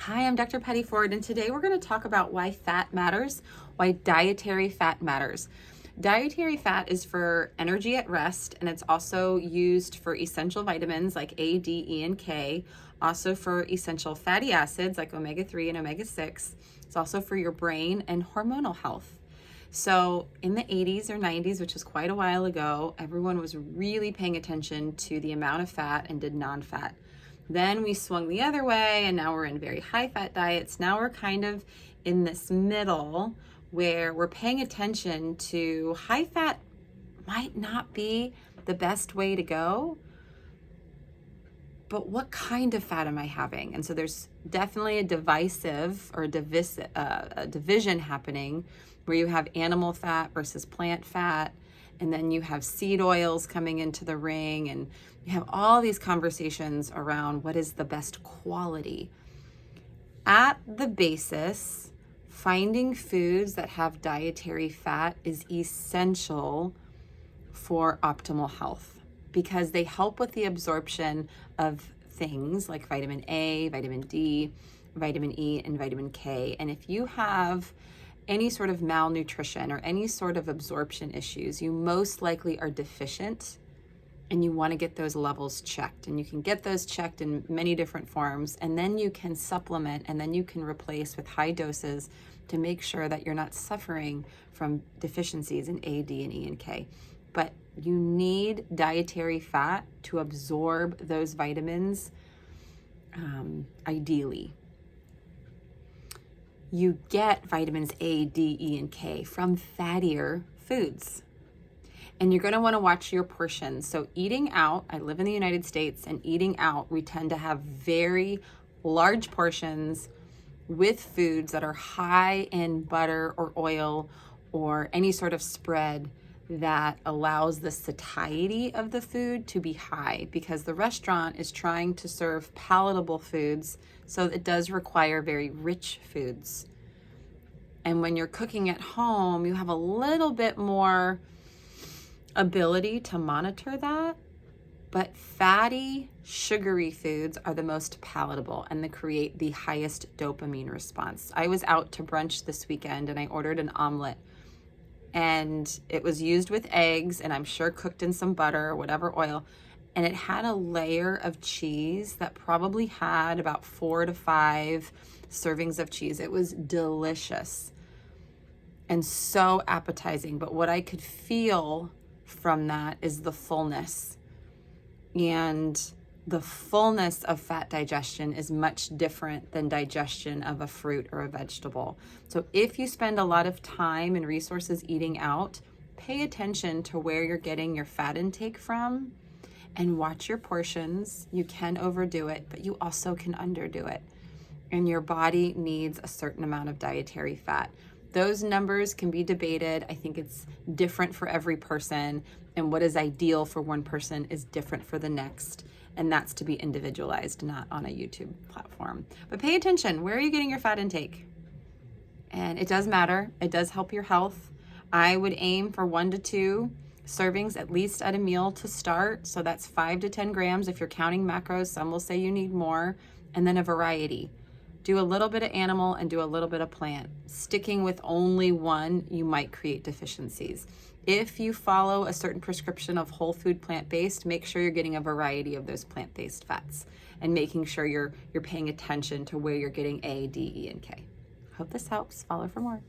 Hi, I'm Dr. Patty Ford, and today we're going to talk about why fat matters, why dietary fat matters. Dietary fat is for energy at rest, and it's also used for essential vitamins like A, D, E, and K, also for essential fatty acids like omega-3 and omega-6. It's also for your brain and hormonal health. So in the 80s or 90s, which is quite a while ago, everyone was really paying attention to the amount of fat and did non-fat. Then we swung the other way, and now we're in very high fat diets. Now we're kind of in this middle where we're paying attention to high fat might not be the best way to go, but what kind of fat am I having? And so there's definitely a division happening where you have animal fat versus plant fat, and then you have seed oils coming into the ring, and you have all these conversations around what is the best quality. At the basis, finding foods that have dietary fat is essential for optimal health because they help with the absorption of things like vitamin A, vitamin D, vitamin E, and vitamin K. And if you have any sort of malnutrition or any sort of absorption issues, you most likely are deficient and you want to get those levels checked. And you can get those checked in many different forms, and then you can supplement, and then you can replace with high doses to make sure that you're not suffering from deficiencies in A, D, and E, and K. But you need dietary fat to absorb those vitamins, ideally. You get vitamins A, D, E, and K from fattier foods. And you're going to want to watch your portions. So eating out, I live in the United States, and eating out, we tend to have very large portions with foods that are high in butter or oil or any sort of spread that allows the satiety of the food to be high, because the restaurant is trying to serve palatable foods, so it does require very rich foods. And when you're cooking at home, you have a little bit more ability to monitor that, but fatty, sugary foods are the most palatable and they create the highest dopamine response. I was out to brunch this weekend and I ordered an omelet, and it was used with eggs and I'm sure cooked in some butter or whatever oil, and it had a layer of cheese that probably had about 4 to 5 servings of cheese. It was delicious and so appetizing, but what I could feel from that is the fullness, and the fullness of fat digestion is much different than digestion of a fruit or a vegetable. So if you spend a lot of time and resources eating out, pay attention to where you're getting your fat intake from and watch your portions. You can overdo it, but you also can underdo it. And your body needs a certain amount of dietary fat. Those numbers can be debated. I think it's different for every person, and what is ideal for one person is different for the next. And that's to be individualized, not on a YouTube platform. But pay attention, where are you getting your fat intake? And it does matter. It does help your health. I would aim for 1 to 2 servings at least at a meal to start. So that's 5 to 10 grams if you're counting macros. Some will say you need more. And then a variety. Do a little bit of animal and do a little bit of plant. Sticking with only one, you might create deficiencies. If you follow a certain prescription of whole food plant-based, make sure you're getting a variety of those plant-based fats and making sure you're paying attention to where you're getting A, D, E, and K. Hope this helps. Follow for more.